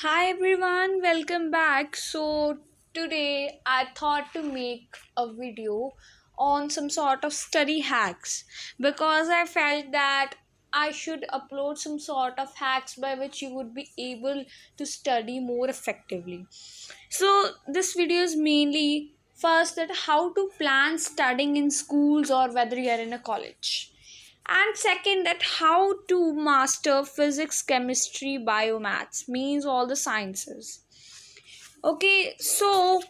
Hi everyone, welcome back. So, today I thought to make a video on some sort of study hacks because I felt that I should upload some sort of hacks by which you would be able to study more effectively. So, this video is mainly first that how to plan studying in schools or whether you are in a college, and second that how to master physics, chemistry, biomaths, means all the sciences. Okay, so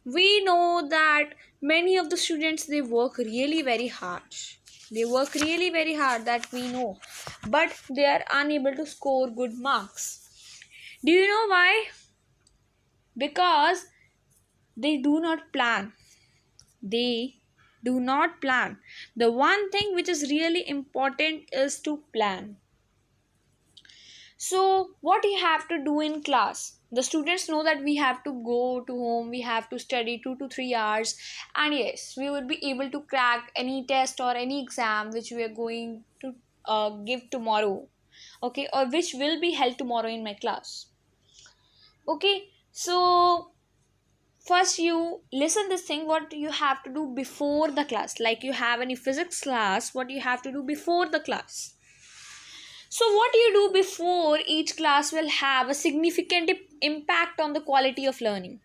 we know that many of the students, they work really very hard. They work really very hard, that we know, but they are unable to score good marks. Do you know why? Because they do not plan. They do not plan. The one thing which is really important is to plan. So, what you have to do in class? The students know that we have to go to home, we have to study 2 to 3 hours, and yes, we will be able to crack any test or any exam which we are going to give tomorrow, okay, or which will be held tomorrow in my class. Okay, so first you listen this thing what you have to do before the class, like you have any physics class, what you have to do before the class. So, what you do before each class will have a significant impact on the quality of learning.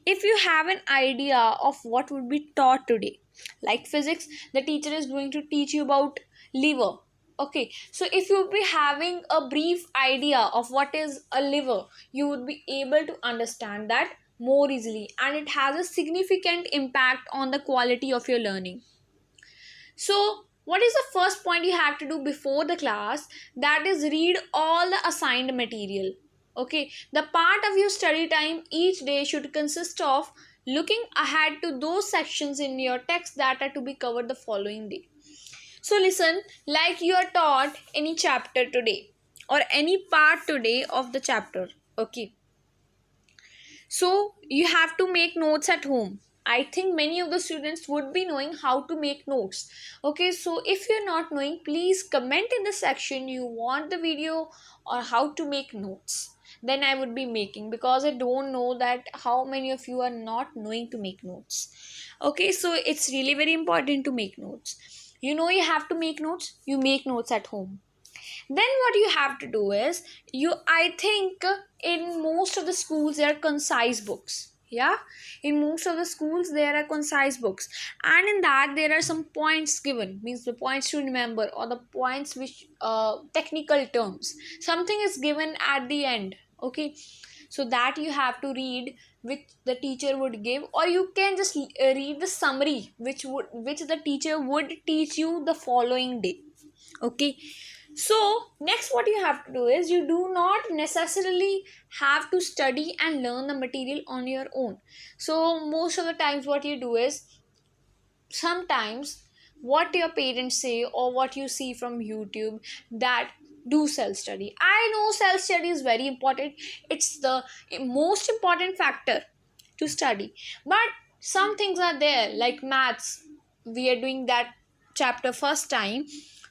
If you have an idea of what would be taught today, like physics, the teacher is going to teach you about lever. Okay, so if you would be having a brief idea of what is a lever, you would be able to understand that more easily, and it has a significant impact on the quality of your learning. So, what is the first point you have to do before the class? That is read all the assigned material. Okay, the part of your study time each day should consist of looking ahead to those sections in your text that are to be covered the following day. So, listen, like you are taught any chapter today or any part today of the chapter. Okay, so you have to make notes at home. I think many of the students would be knowing how to make notes. Okay, so if you're not knowing, please comment in the section you want the video or how to make notes. Then I would be making, because I don't know that how many of you are not knowing to make notes. Okay, so it's really very important to make notes. You have to make notes, you make notes at home. Then what you have to do is, I think in most of the schools there are concise books. Yeah, in most of the schools there are concise books, and in that there are some points given, means the points to remember, or the points which technical terms, something is given at the end. Okay, so that you have to read, which the teacher would give, or you can just read the summary which the teacher would teach you the following day. Okay, so next what you have to do is, you do not necessarily have to study and learn the material on your own. So most of the times what you do is, sometimes what your parents say or what you see from YouTube, that do self study. I know self study is very important, it's the most important factor to study, but some things are there like maths. We are doing that chapter first time,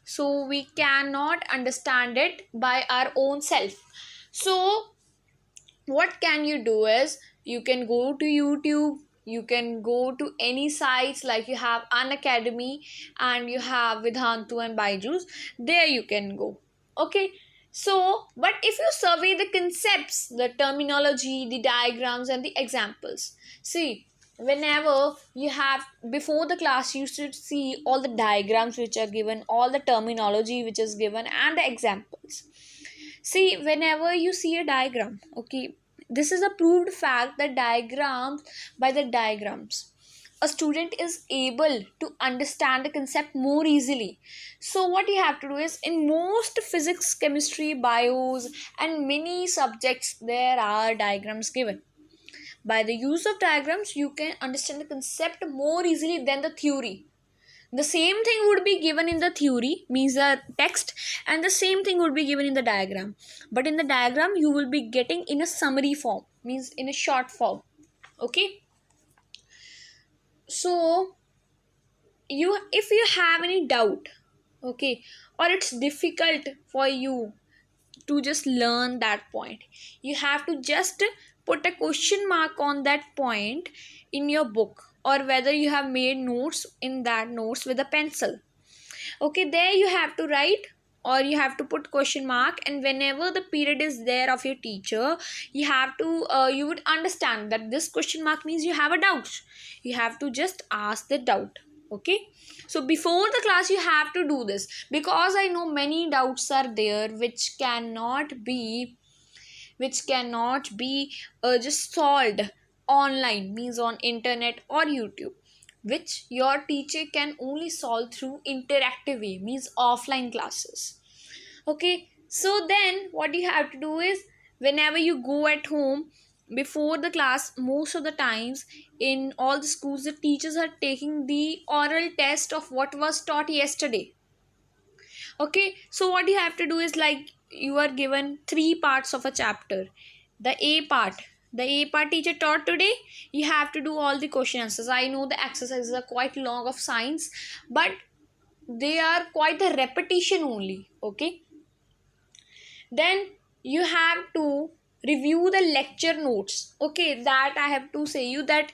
so we cannot understand it by our own self. So what can you do is, you can go to YouTube, you can go to any sites, like you have an academy and you have Vidhantu and Byju's, there you can go. Okay, so but if you survey the concepts, the terminology, the diagrams and the examples, see, whenever you have before the class, you should see all the diagrams which are given, all the terminology which is given, and the examples. See, whenever you see a diagram, okay, this is a proved fact that by the diagrams, a student is able to understand the concept more easily. So, what you have to do is, in most physics, chemistry, bios, and many subjects, there are diagrams given. By the use of diagrams, you can understand the concept more easily than the theory. The same thing would be given in the theory, means the text, and the same thing would be given in the diagram, but in the diagram you will be getting in a summary form, means in a short form. Okay, so you, if you have any doubt, okay, or it's difficult for you to just learn that point. You have to just put a question mark on that point in your book, or whether you have made notes in that notes with a pencil. Okay, there you have to write, or you have to put question mark, and whenever the period is there of your teacher, you have to you would understand that this question mark means you have a doubt. You have to just ask the doubt. Okay, so before the class you have to do this, because I know many doubts are there which cannot be just solved online, means on internet or YouTube, which your teacher can only solve through interactive way, means offline classes. Okay, so then what you have to do is, whenever you go at home, before the class, most of the times in all the schools the teachers are taking the oral test of what was taught yesterday. Okay, so what you have to do is, like, you are given three parts of a chapter. The a part the a part teacher taught today, you have to do all the question answers. I know the exercises are quite long of science, but they are quite a repetition only. Okay, then you have to review the lecture notes. Okay, that I have to say you that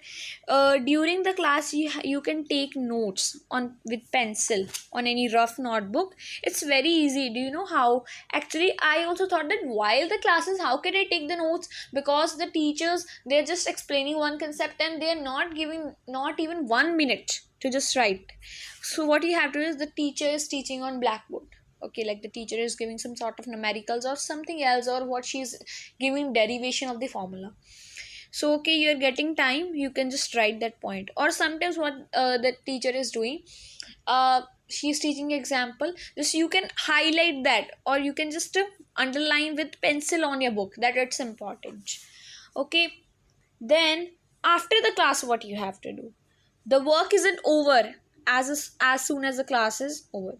during the class you can take notes on with pencil on any rough notebook. It's very easy. Do you know how? Actually, I also thought that while the classes, how can I take the notes? Because the teachers, they're just explaining one concept and they're not giving not even 1 minute to just write. So what you have to do is, the teacher is teaching on blackboard. Okay, like the teacher is giving some sort of numericals or something else, or what she's giving derivation of the formula. So okay, you're getting time, you can just write that point. Or sometimes what the teacher is doing, she's teaching example, just you can highlight that, or you can just underline with pencil on your book that it's important. Okay, then after the class, what you have to do, the work isn't over as soon as the class is over.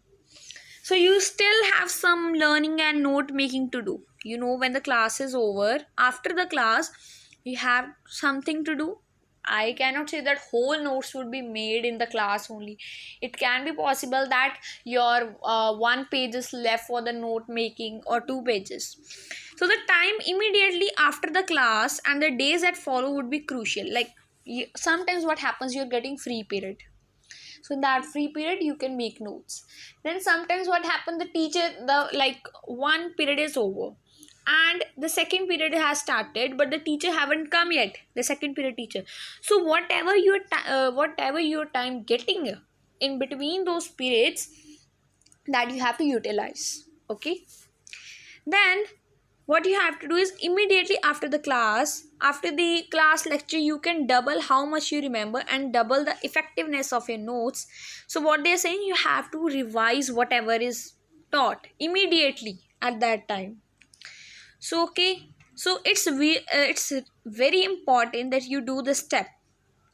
So you still have some learning and note making to do. You know, when the class is over, after the class, you have something to do. I cannot say that whole notes would be made in the class only. It can be possible that your one page is left for the note making, or 2 pages. So the time immediately after the class and the days that follow would be crucial. Like, sometimes what happens, you're getting free period, so in that free period you can make notes. Then sometimes what happened, the teacher, the like one period is over and the second period has started, but the teacher haven't come yet, the second period teacher. So whatever your time getting in between those periods, that you have to utilize. Okay, then what you have to do is, immediately after the class lecture, you can double how much you remember and double the effectiveness of your notes. So what they're saying, you have to revise whatever is taught immediately at that time. So okay, so it's very important that you do this step.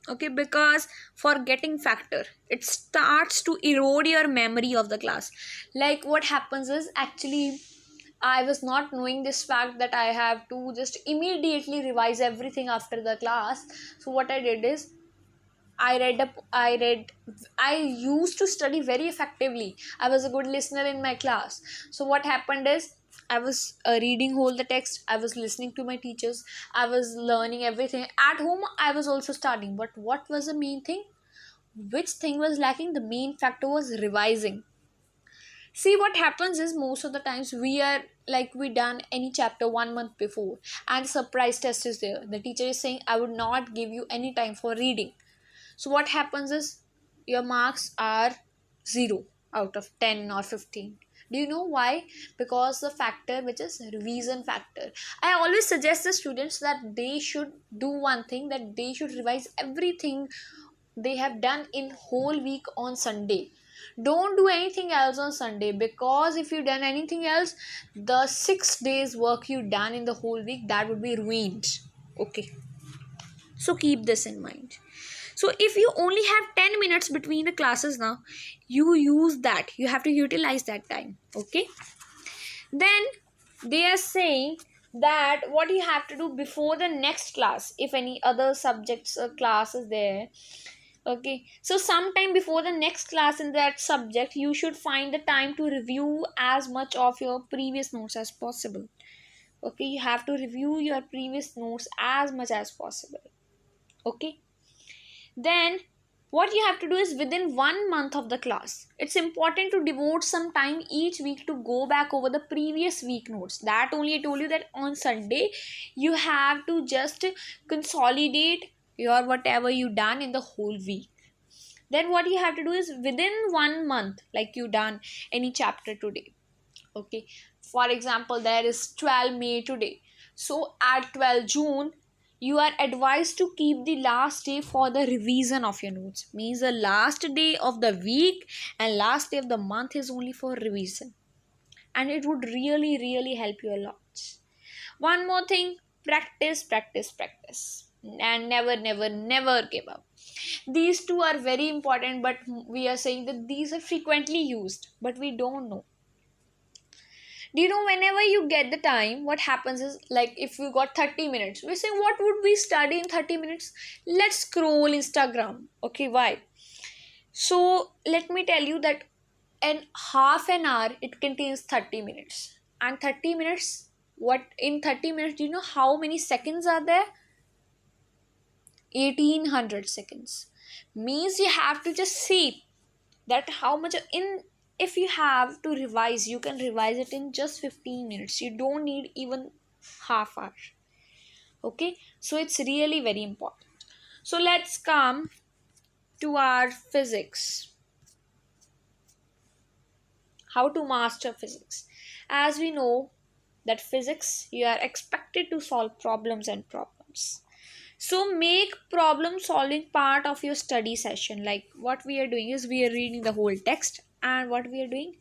Okay, because forgetting factor, it starts to erode your memory of the class. Like, what happens is, actually I was not knowing this fact that I have to just immediately revise everything after the class. So what I did is, I used to study very effectively. I was a good listener in my class. So what happened is, I was reading whole the text, I was listening to my teachers, I was learning everything. At home, I was also studying. But what was the main thing? Which thing was lacking? The main factor was revising. See, what happens is, most of the times we done any chapter 1 month before, and surprise test is there. The teacher is saying, I would not give you any time for reading. So what happens is, your marks are 0 out of 10 or 15. Do you know why? Because the factor which is revision factor. I always suggest the students that they should do one thing, that they should revise everything they have done in whole week on Sunday. Don't do anything else on Sunday, because if you done anything else, the 6 days work you done in the whole week, that would be ruined. Okay, so keep this in mind. So if you only have 10 minutes between the classes now, you use that, you have to utilize that time. Okay, then they are saying that what you have to do before the next class, if any other subjects or class is there, Okay, so sometime before the next class in that subject, you should find the time to review as much of your previous notes as possible. Okay, you have to review your previous notes as much as possible. Okay, then what you have to do is within 1 month of the class, it's important to devote some time each week to go back over the previous week notes. That only I told you that on Sunday you have to just consolidate your whatever you done in the whole week. Then what you have to do is within 1 month, like you done any chapter today. Okay, for example, there is 12 May today, so at 12 June you are advised to keep the last day for the revision of your notes. Means the last day of the week and last day of the month is only for revision, and it would really help you a lot. One more thing, practice, and never give up. These two are very important, but we are saying that these are frequently used, but we don't know. Do you know, whenever you get the time, what happens is, like, if we got 30 minutes, we say, what would we study in 30 minutes? Let's scroll Instagram. Okay, why? So let me tell you that in half an hour it contains 30 minutes, and 30 minutes, what in 30 minutes, do you know how many seconds are there? 1800 seconds. Means you have to just see that how much in, if you have to revise, you can revise it in just 15 minutes. You don't need even half hour. Okay, so it's really very important. So let's come to our physics. How to master physics. As we know that physics, you are expected to solve problems and problems. So make problem solving part of your study session. Like what we are doing is we are reading the whole text, and what we are doing,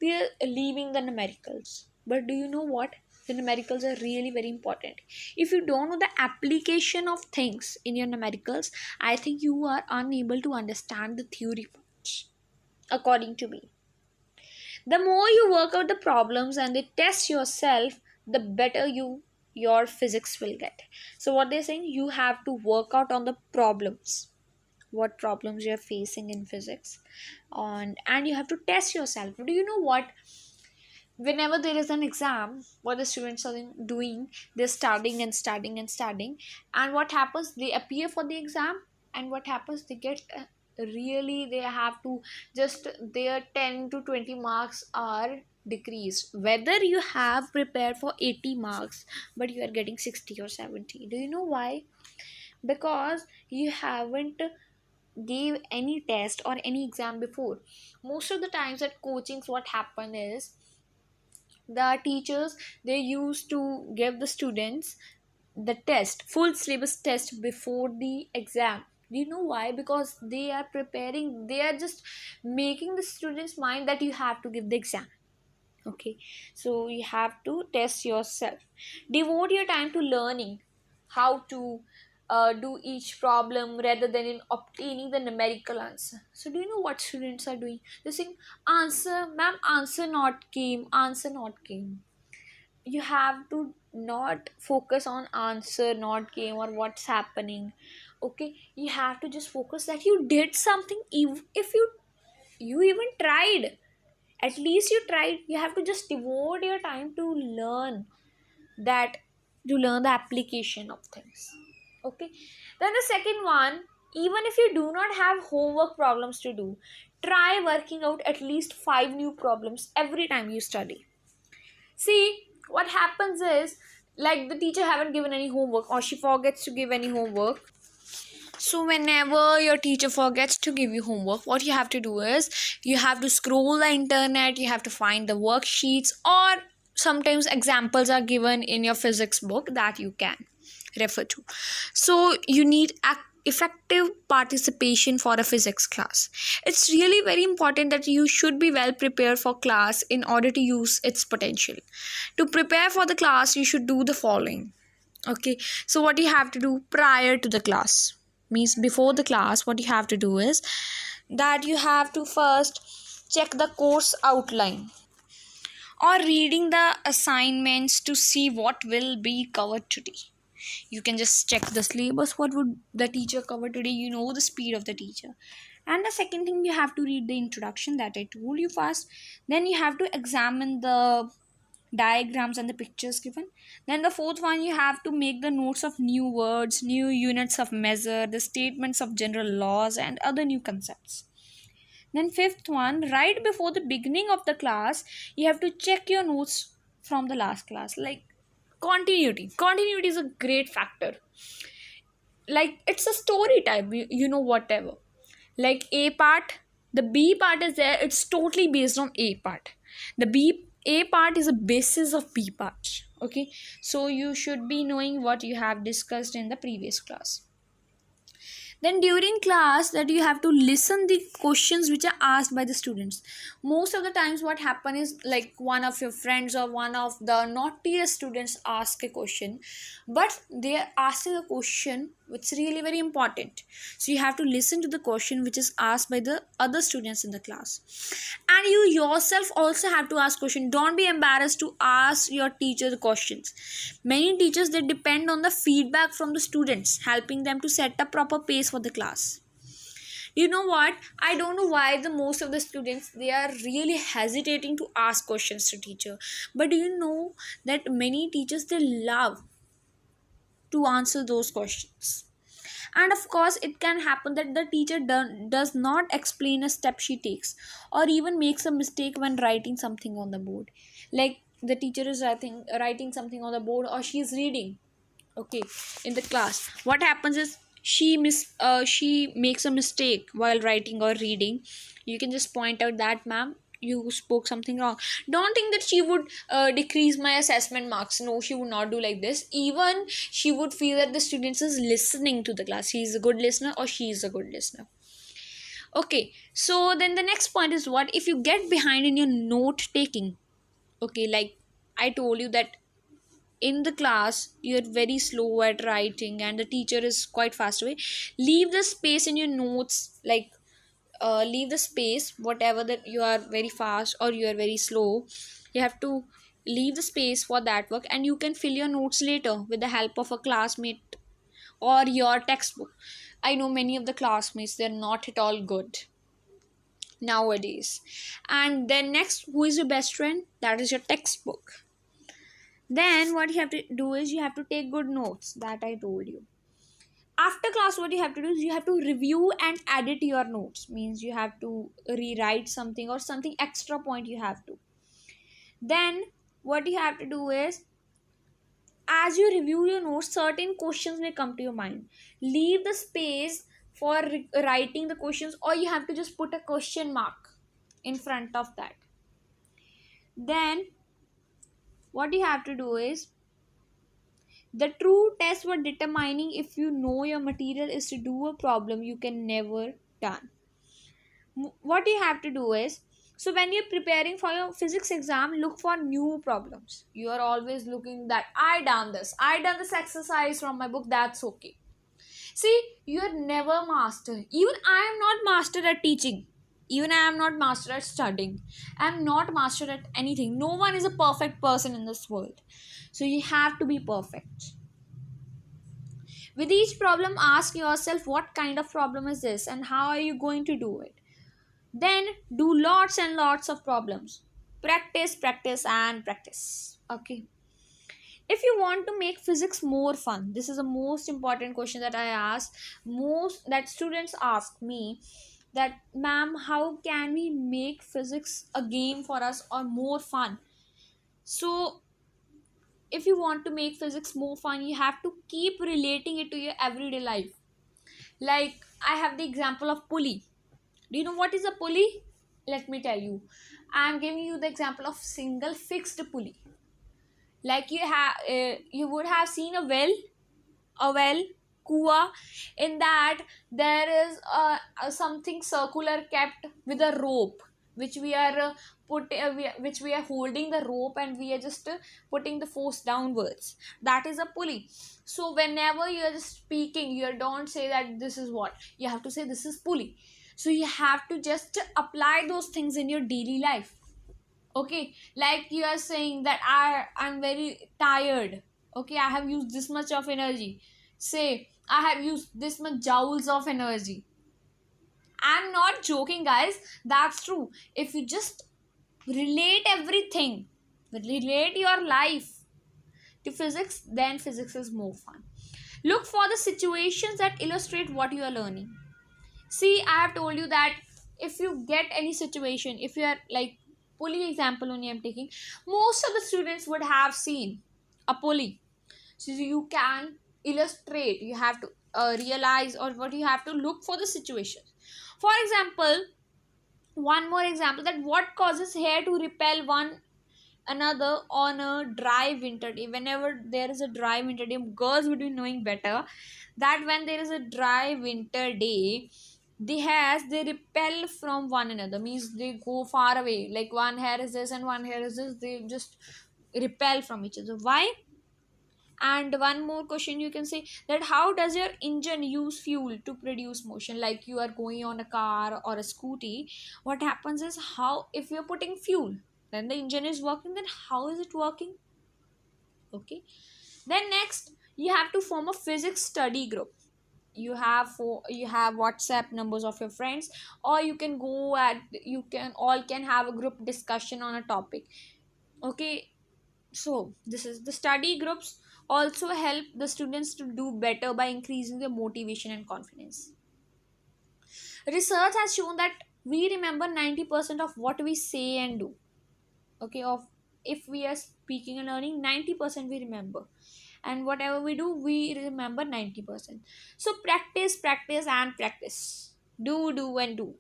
we are leaving the numericals. But do you know what? The numericals are really very important. If you don't know the application of things in your numericals, I think you are unable to understand the theory parts, according to me. The more you work out the problems and they test yourself, the better your physics will get. So what they're saying, you have to work out on the problems, what problems you're facing in physics, and you have to test yourself. Do you know what? Whenever there is an exam, what the students are doing, they're studying, and what happens, they appear for the exam, and what happens, they get really, they have to just, their 10 to 20 marks are decreased. Whether you have prepared for 80 marks but you are getting 60 or 70, do you know why? Because you haven't gave any test or any exam before. Most of the times at coachings, what happen is, the teachers, they used to give the students the test, full syllabus test, before the exam. Do you know why? Because they are preparing, they are just making the students mind that you have to give the exam. Okay, so you have to test yourself. Devote your time to learning how to do each problem rather than in obtaining the numerical answer. So do you know what students are doing? They're saying, answer ma'am, answer not came. You have to not focus on answer not came or what's happening. Okay, you have to just focus that you did something. If you even tried, at least you tried. You have to just devote your time to learn that, to learn the application of things. Okay, then the second one, even if you do not have homework problems to do, try working out at least 5 new problems every time you study. See, what happens is, like, the teacher haven't given any homework, or she forgets to give any homework. So whenever your teacher forgets to give you homework, what you have to do is, you have to scroll the internet, you have to find the worksheets, or sometimes examples are given in your physics book that you can refer to. So you need effective participation for a physics class. It's really very important that you should be well prepared for class in order to use its potential. To prepare for the class, you should do the following. Okay, so what you have to do prior to the class, means before the class, what you have to do is that you have to first check the course outline or reading the assignments to see what will be covered today. You can just check the syllabus, what would the teacher cover today, you know the speed of the teacher. And the second thing, you have to read the introduction that I told you first. Then you have to examine the diagrams and the pictures given. Then the fourth one, you have to make the notes of new words, new units of measure, the statements of general laws and other new concepts. Then fifth one, right before the beginning of the class, you have to check your notes from the last class. Like continuity is a great factor. Like it's a story type, you know, whatever. Like A part, the B part is there, it's totally based on A part. The B A part is a basis of B part. Okay, so you should be knowing what you have discussed in the previous class. Then during class, that you have to listen the questions which are asked by the students. Most of the times what happen is, like, one of your friends or one of the naughtiest students ask a question, but they are asking a question which is really very important. So you have to listen to the question which is asked by the other students in the class, and you yourself also have to ask question. Don't be embarrassed to ask your teacher the questions. Many teachers, they depend on the feedback from the students, helping them to set a proper pace for the class. You know what, I don't know why the most of the students, they are really hesitating to ask questions to teacher. But do you know that many teachers, they love to answer those questions. And of course, it can happen that the teacher does not explain a step she takes, or even makes a mistake when writing something on the board. Like the teacher is writing something on the board, or she is reading, okay, in the class. What happens is, she makes a mistake while writing or reading. You can just point out that, ma'am, you spoke something wrong. Don't think that she would decrease my assessment marks. No, she would not do like this. Even she would feel that the students is listening to the class, he is a good listener or she is a good listener. Okay, so then the next point is, what if you get behind in your note taking? Okay, like I told you that in the class you're very slow at writing and the teacher is quite fast away. Leave the space in your notes, like leave the space, whatever that you are very fast or you are very slow, you have to leave the space for that work, and you can fill your notes later with the help of a classmate or your textbook. I know many of the classmates, they're not at all good nowadays. And then next, who is your best friend? That is your textbook. Then what you have to do is, you have to take good notes, that I told you. After class, what you have to do is, you have to review and edit your notes. Means you have to rewrite something or something extra point you have to. Then what you have to do is, as you review your notes, certain questions may come to your mind. Leave the space for writing the questions, or you have to just put a question mark in front of that. Then what you have to do is, the true test for determining if you know your material is to do a problem you can never done. What you have to do is, so when you're preparing for your physics exam, look for new problems. You are always looking that I done this exercise from my book, that's okay. See, you're never master. Even I am not master at teaching. Even I am not master at studying. I am not master at anything. No one is a perfect person in this world. So you have to be perfect. With each problem, ask yourself, what kind of problem is this and how are you going to do it? Then do lots and lots of problems. Practice, practice, and practice. Okay. If you want to make physics more fun, this is the most important question that I ask. Most that students ask me, that ma'am, how can we make physics a game for us or more fun? So if you want to make physics more fun, you have to keep relating it to your everyday life. Like I have the example of pulley. Do you know what is a pulley? Let me tell you. I am giving you the example of single fixed pulley. Like you would have seen a well kua. In that there is something circular kept with a rope, which we are which we are holding the rope, and we are just putting the force downwards. That is a pulley. So whenever you are just speaking, you don't say that this is what, you have to say this is pulley. So you have to just apply those things in your daily life. Okay, like you are saying that I'm very tired. Okay, I have used this much of energy. Say, I have used this much joules of energy. I'm not joking, guys. That's true. If you just relate everything, relate your life to physics, then physics is more fun. Look for the situations that illustrate what you are learning. See, I have told you that if you get any situation, if you are like pulley example only I'm taking, most of the students would have seen a pulley. So you can illustrate, you have to realize, or what you have to look for the situation. For example, one more example, that what causes hair to repel one another on a dry winter day. Whenever there is a dry winter day, girls would be knowing better that when there is a dry winter day, the hairs they repel from one another, means they go far away, like one hair is this and one hair is this, they just repel from each other. Why? And one more question you can say, that how does your engine use fuel to produce motion? Like you are going on a car or a scooty, what happens is, how if you're putting fuel, then the engine is working, then how is it working? Okay, then next you have to form a physics study group. You have WhatsApp numbers of your friends, or you can go at, you can all can have a group discussion on a topic. Okay, so this is the study groups also help the students to do better by increasing their motivation and confidence. Research has shown that we remember 90% of what we say and do. Okay, of if we are speaking and learning, 90% we remember, and whatever we do we remember 90%. So practice, practice and practice. Do and do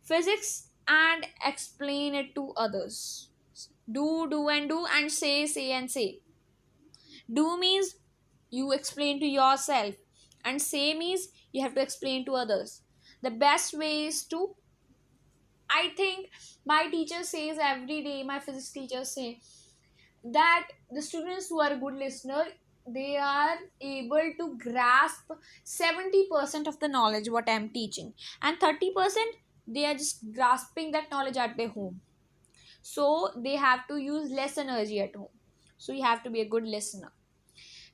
physics and explain it to others. Do and do, and say and say. Do means you explain to yourself, and say means you have to explain to others. The best way is to, I think, my teacher says every day, my physics teacher say that the students who are a good listener, they are able to grasp 70% of the knowledge what I am teaching, and 30% they are just grasping that knowledge at their home. So they have to use less energy at home. So you have to be a good listener.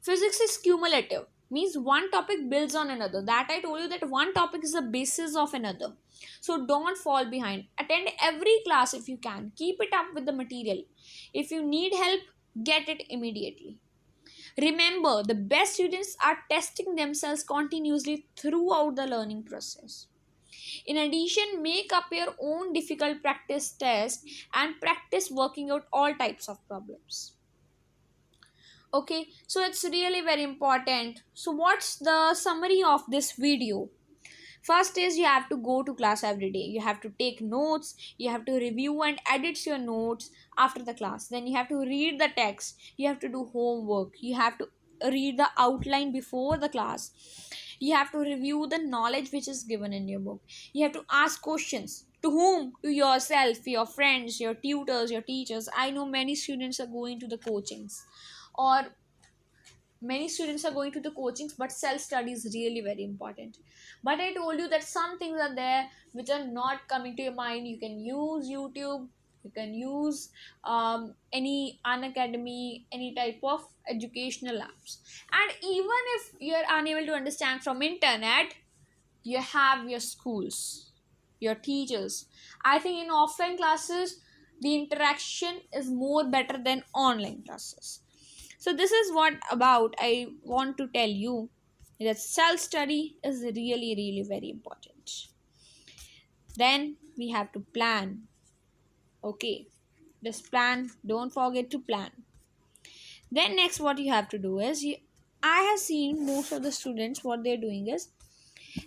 Physics is cumulative, means one topic builds on another. That I told you, that one topic is the basis of another. So don't fall behind. Attend every class if you can. Keep it up with the material. If you need help, get it immediately. Remember, the best students are testing themselves continuously throughout the learning process. In addition, make up your own difficult practice test and practice working out all types of problems. Okay, so it's really very important. So what's the summary of this video? First is, you have to go to class every day, you have to take notes, you have to review and edit your notes after the class, then you have to read the text, you have to do homework, you have to read the outline before the class, you have to review the knowledge which is given in your book, you have to ask questions. To whom? To yourself, your friends, your tutors, your teachers. I know many students are going to the coachings, or many students are going to the coachings, but self study is really very important. But I told you that some things are there which are not coming to your mind. You can use YouTube, you can use any Unacademy, any type of educational apps. And even if you're unable to understand from internet, you have your schools, your teachers. I think in offline classes the interaction is more better than online classes. So this is what about I want to tell you, that self study is really very important. Then we have to plan. Okay, just plan, don't forget to plan. Then next what you have to do is, I have seen most of the students, what they're doing is,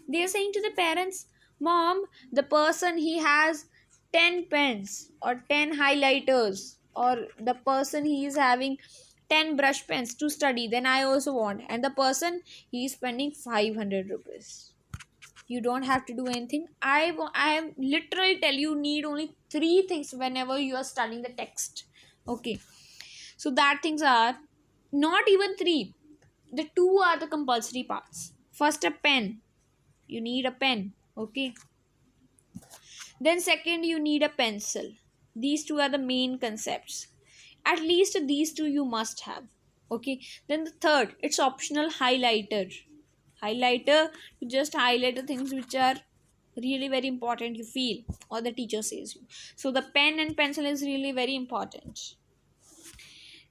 they're saying to the parents, mom, the person he has 10 pens or 10 highlighters, or the person he is having 10 brush pens to study, then I also want. And the person, he is spending 500 rupees. You don't have to do anything. I am literally tell you, need only three things whenever you are studying the text. Okay, so that things are not even three. The two are the compulsory parts. First, a pen. You need a pen. Okay, then second, you need a pencil. These two are the main concepts. At least these two you must have. Okay, then the third, it's optional highlighter. Highlighter to just highlight the things which are really very important you feel or the teacher says you. So the pen and pencil is really very important.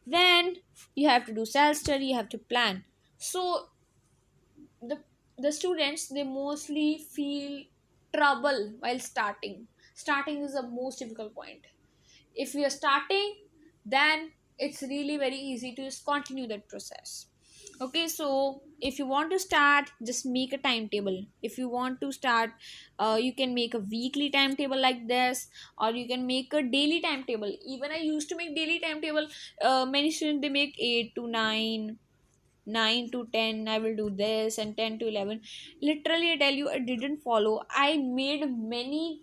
Then you have to do self study, you have to plan. So the the students, they mostly feel trouble while starting is the most difficult point. If we are starting, then it's really very easy to just continue that process. Okay, so if you want to start, just make a timetable. If you want to start, you can make a weekly timetable like this, or you can make a daily timetable. Even I used to make daily timetable. Many students, they make 8 to 9, 9 to 10 I will do this, and 10 to 11. Literally, I tell you, I didn't follow. I made many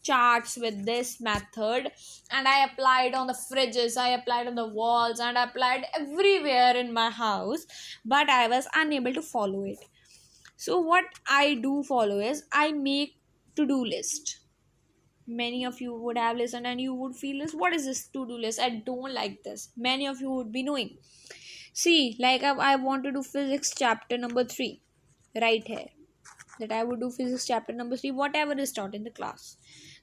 charts with this method, and I applied on the fridges, I applied on the walls, and I applied everywhere in my house, but I was unable to follow it. So what I do follow is I make to-do list. Many of you would have listened and you would feel this, what is this to-do list, I don't like this. Many of you would be knowing. See, like I want to do physics chapter number 3 right here. That I would do physics chapter number 3, whatever is taught in the class.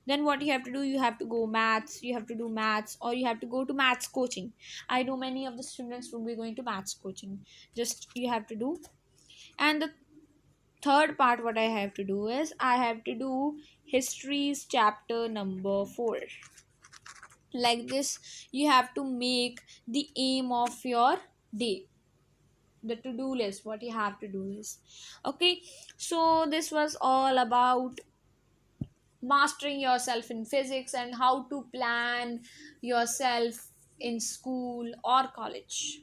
Then what you have to do, you have to go maths, you have to do maths, or you have to go to maths coaching. I know many of the students will be going to maths coaching. Just you have to do. And the third part, what I have to do is I have to do history's chapter number 4. Like this, you have to make the aim of your day, the to-do list. What you have to do is, okay, so this was all about mastering yourself in physics and how to plan yourself in school or college.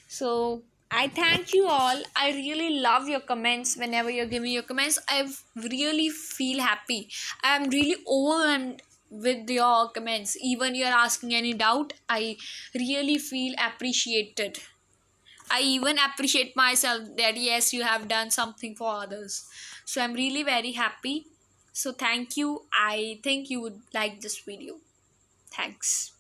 So I thank you all. I really love your comments. Whenever you're giving your comments, I really feel happy. I'm really overwhelmed with your comments. Even you're asking any doubt, I really feel appreciated. I even appreciate myself that yes, you have done something for others. So I'm really very happy. So thank you. I think you would like this video. Thanks.